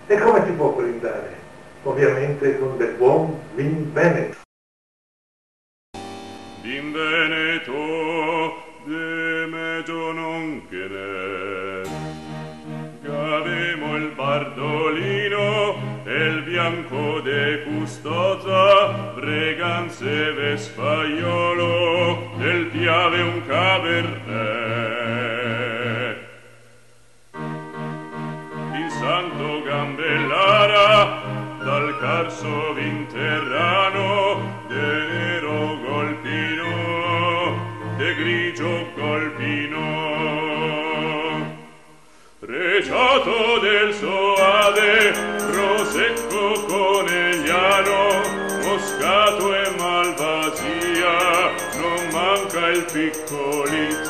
E come si può brindare? Ovviamente con del buon vin veneto. Vin veneto de meglio non querer, avemo il bardolino e il bianco de custoza, breganze vesfaiolo, del piave un cabernet. Il santo gambellara, dal carso vinterrano, de nero golpino, de grigio golpino. Reciato del soave, prosecco conegliano, moscato e malvasia, non manca il piccolit,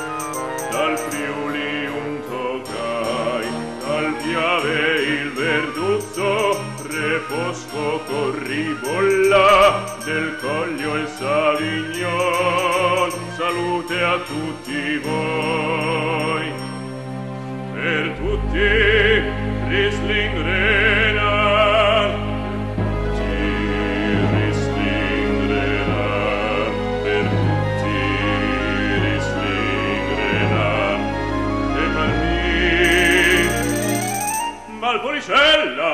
dal Friuli un toccai, dal Piave il verduzzo, reposco corribolla, del Coglio il Savignon, salute a tutti voi. Per tutti Riesling Renard, per tutti Riesling Renard, e Malpolicella